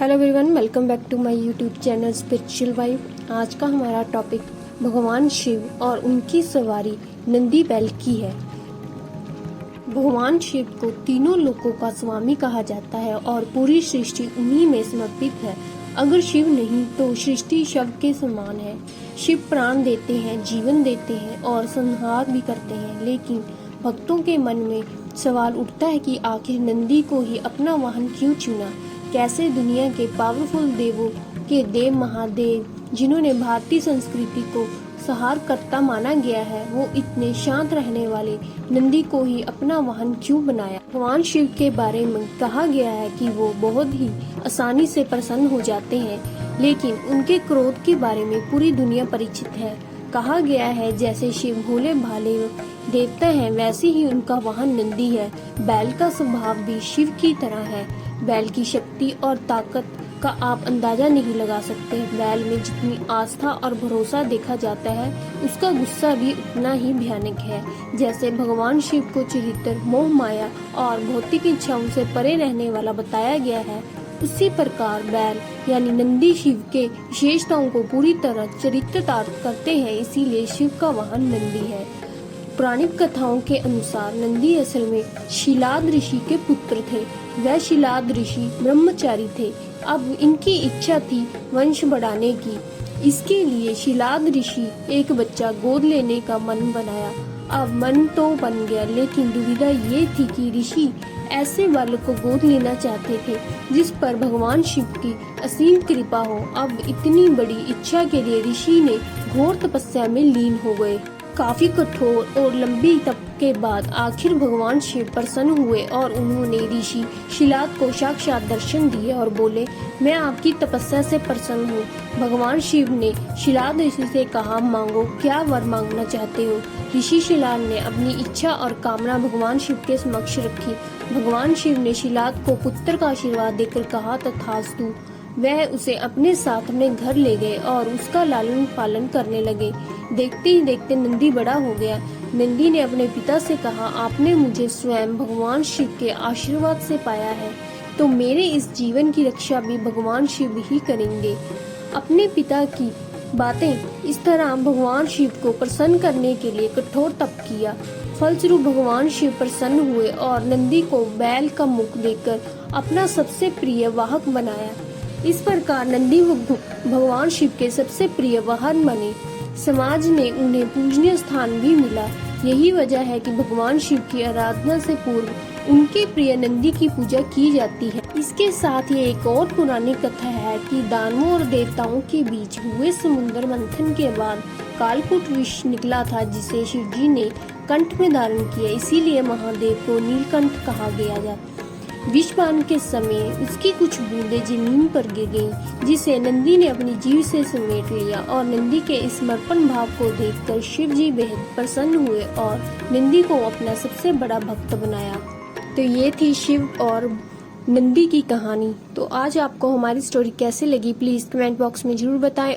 Hello everyone, welcome back to my YouTube channel spiritual vibe. आज का हमारा topic भगवान शिव और उनकी सवारी नंदी बैल की है। भगवान शिव को तीनों लोकों का स्वामी कहा जाता है और पूरी सृष्टि उन्हीं में समर्पित है। अगर शिव नहीं तो सृष्टि शव के समान है। शिव प्राण देते हैं, जीवन देते हैं और संहार भी करते हैं, लेकिन भक्तों के मन में सवाल उठता है कि आखिर नंदी को ही अपना वाहन क्यों चुना। कैसे दुनिया के पावरफुल देवों के देव महादेव, जिन्होंने भारतीय संस्कृति को संहारकर्ता माना गया है, वो इतने शांत रहने वाले नंदी को ही अपना वाहन क्यों बनाया। भगवान शिव के बारे में कहा गया है कि वो बहुत ही आसानी से प्रसन्न हो जाते हैं, लेकिन उनके क्रोध के बारे में पूरी दुनिया परिचित है। कहा गया है जैसे शिव भोले भाले देवता हैं, वैसे ही उनका वाहन नंदी है। बैल का स्वभाव भी शिव की तरह है। बैल की शक्ति और ताकत का आप अंदाजा नहीं लगा सकते। बैल में जितनी आस्था और भरोसा देखा जाता है, उसका गुस्सा भी उतना ही भयानक है। जैसे भगवान शिव को चरित्र, मोह माया और भौतिक इच्छाओं से परे रहने वाला बताया गया है, उसी प्रकार बैल यानी नंदी शिव के विशेषताओं को पूरी तरह चरितार्थ करते हैं, इसीलिए शिव का वाहन नंदी है। पौराणिक कथाओं के अनुसार नंदी असल में शिलाद ऋषि के पुत्र थे। वह शिलाद ऋषि ब्रह्मचारी थे। अब इनकी इच्छा थी वंश बढ़ाने की। इसके लिए शिलाद ऋषि एक बच्चा गोद लेने का मन बनाया। अब मन तो बन गया, लेकिन दुविधा ये थी कि ऋषि ऐसे बालक को गोद लेना चाहते थे जिस पर भगवान शिव की असीम कृपा हो। अब इतनी बड़ी इच्छा के लिए ऋषि ने घोर तपस्या में लीन हो गए। काफी कठोर और लंबी तप के बाद आखिर भगवान शिव प्रसन्न हुए और उन्होंने ऋषि शिलाद को साक्षात दर्शन दिए और बोले, मैं आपकी तपस्या से प्रसन्न हूँ। भगवान शिव ने शिलाद ऋषि से कहा, मांगो, क्या वर मांगना चाहते हो। ऋषि शिलाद ने अपनी इच्छा और कामना भगवान शिव के समक्ष रखी। भगवान शिव ने शिलाद को पुत्र का आशीर्वाद देकर कहा, तथास्तु। वह उसे अपने साथ अपने घर ले गए और उसका लालन पालन करने लगे। देखते ही देखते नंदी बड़ा हो गया। नंदी ने अपने पिता से कहा, आपने मुझे स्वयं भगवान शिव के आशीर्वाद से पाया है, तो मेरे इस जीवन की रक्षा भी भगवान शिव ही करेंगे। अपने पिता की बातें इस तरह भगवान शिव को प्रसन्न करने के लिए कठोर तप किया। फलस्वरूप भगवान शिव प्रसन्न हुए और नंदी को बैल का मुख देकर अपना सबसे प्रिय वाहक बनाया। इस प्रकार नंदी भगवान शिव के सबसे प्रिय वाहन बने। समाज में उन्हें पूजनीय स्थान भी मिला। यही वजह है कि भगवान शिव की आराधना से पूर्व उनके प्रिय नंदी की पूजा की जाती है। इसके साथ ही एक और पुरानी कथा है कि दानवों और देवताओं के बीच हुए समुद्र मंथन के बाद कालकूट विष निकला था, जिसे शिव जी ने कंठ में धारण किया। इसीलिए महादेव को नीलकंठ कहा गया। विषपान के समय उसकी कुछ बूंदें जमीन पर गिर गईं, जिसे नंदी ने अपनी जीभ से समेट लिया और नंदी के इस समर्पण भाव को देखकर शिव जी बेहद प्रसन्न हुए और नंदी को अपना सबसे बड़ा भक्त बनाया। तो ये थी शिव और नंदी की कहानी। तो आज आपको हमारी स्टोरी कैसे लगी, प्लीज कमेंट बॉक्स में जरूर बताएं।